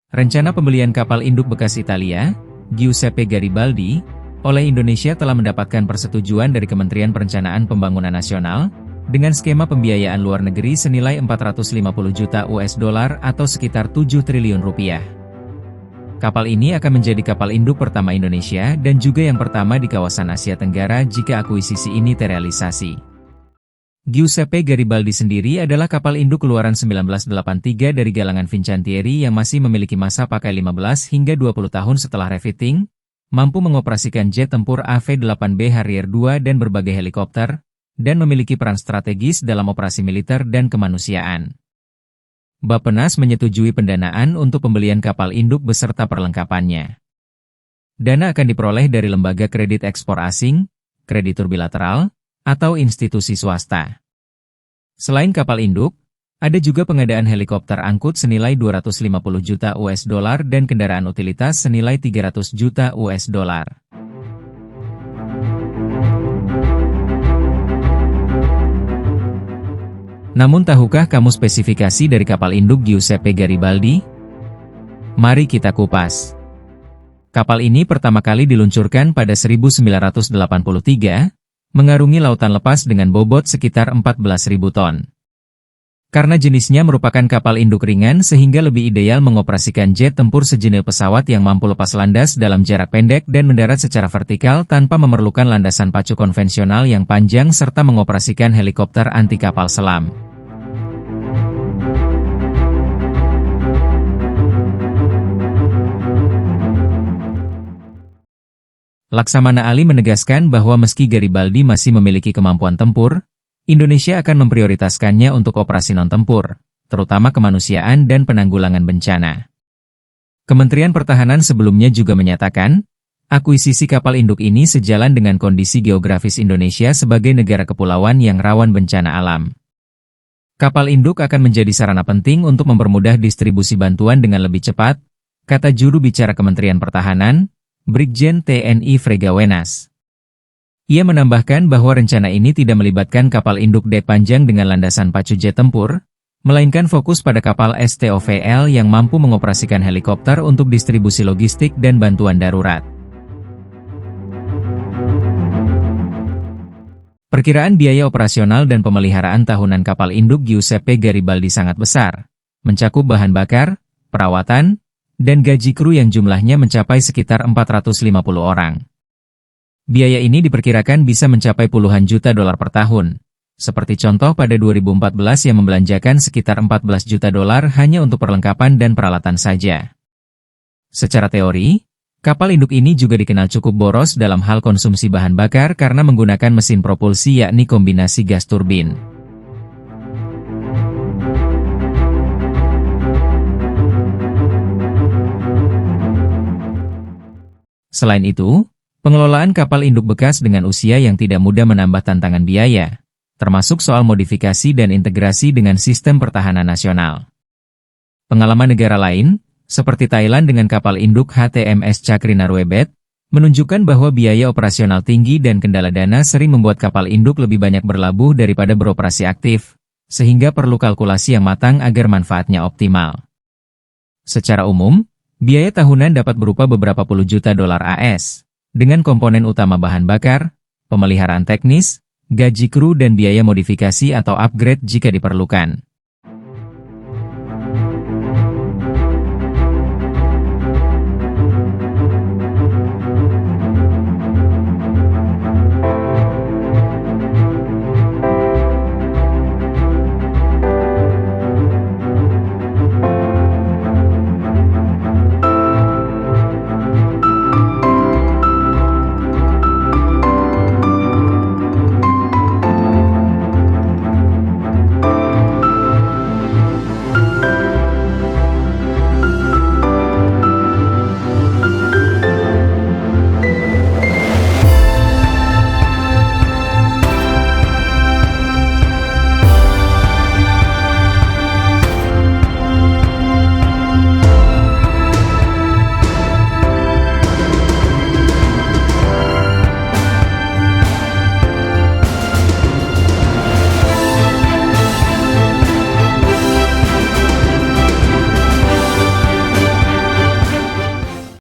Rencana pembelian kapal induk bekas Italia, Giuseppe Garibaldi, oleh Indonesia telah mendapatkan persetujuan dari Kementerian Perencanaan Pembangunan Nasional, dengan skema pembiayaan luar negeri senilai 450 juta US dollar atau sekitar 7 triliun rupiah. Kapal ini akan menjadi kapal induk pertama Indonesia dan juga yang pertama di kawasan Asia Tenggara jika akuisisi ini terrealisasi. Giuseppe Garibaldi sendiri adalah kapal induk keluaran 1983 dari galangan Fincantieri yang masih memiliki masa pakai 15 hingga 20 tahun setelah refitting, mampu mengoperasikan jet tempur AV-8B Harrier II dan berbagai helikopter, dan memiliki peran strategis dalam operasi militer dan kemanusiaan. Bappenas menyetujui pendanaan untuk pembelian kapal induk beserta perlengkapannya. Dana akan diperoleh dari lembaga kredit ekspor asing, kreditur bilateral, atau institusi swasta. Selain kapal induk, ada juga pengadaan helikopter angkut senilai 250 juta US dollar dan kendaraan utilitas senilai 300 juta US dollar. Namun tahukah kamu spesifikasi dari kapal induk Giuseppe Garibaldi? Mari kita kupas. Kapal ini pertama kali diluncurkan pada 1983, mengarungi lautan lepas dengan bobot sekitar 14.000 ton. Karena jenisnya merupakan kapal induk ringan sehingga lebih ideal mengoperasikan jet tempur sejenis pesawat yang mampu lepas landas dalam jarak pendek dan mendarat secara vertikal tanpa memerlukan landasan pacu konvensional yang panjang serta mengoperasikan helikopter anti kapal selam. Laksamana Ali menegaskan bahwa meski Garibaldi masih memiliki kemampuan tempur, Indonesia akan memprioritaskannya untuk operasi non-tempur, terutama kemanusiaan dan penanggulangan bencana. Kementerian Pertahanan sebelumnya juga menyatakan, akuisisi kapal induk ini sejalan dengan kondisi geografis Indonesia sebagai negara kepulauan yang rawan bencana alam. Kapal induk akan menjadi sarana penting untuk mempermudah distribusi bantuan dengan lebih cepat, kata juru bicara Kementerian Pertahanan, Brigjen TNI Frega Wenas. Ia menambahkan bahwa rencana ini tidak melibatkan kapal induk dek panjang dengan landasan pacu jet tempur, melainkan fokus pada kapal STOVL yang mampu mengoperasikan helikopter untuk distribusi logistik dan bantuan darurat. Perkiraan biaya operasional dan pemeliharaan tahunan kapal induk Giuseppe Garibaldi sangat besar, mencakup bahan bakar, perawatan, dan gaji kru yang jumlahnya mencapai sekitar 450 orang. Biaya ini diperkirakan bisa mencapai puluhan juta dolar per tahun, seperti contoh pada 2014 yang membelanjakan sekitar 14 juta dolar hanya untuk perlengkapan dan peralatan saja. Secara teori, kapal induk ini juga dikenal cukup boros dalam hal konsumsi bahan bakar karena menggunakan mesin propulsi yakni kombinasi gas turbin. Selain itu, pengelolaan kapal induk bekas dengan usia yang tidak mudah menambah tantangan biaya, termasuk soal modifikasi dan integrasi dengan sistem pertahanan nasional. Pengalaman negara lain, seperti Thailand dengan kapal induk HTMS Chakri Narwebet, menunjukkan bahwa biaya operasional tinggi dan kendala dana sering membuat kapal induk lebih banyak berlabuh daripada beroperasi aktif, sehingga perlu kalkulasi yang matang agar manfaatnya optimal. Secara umum, biaya tahunan dapat berupa beberapa puluh juta dolar AS, dengan komponen utama bahan bakar, pemeliharaan teknis, gaji kru dan biaya modifikasi atau upgrade jika diperlukan.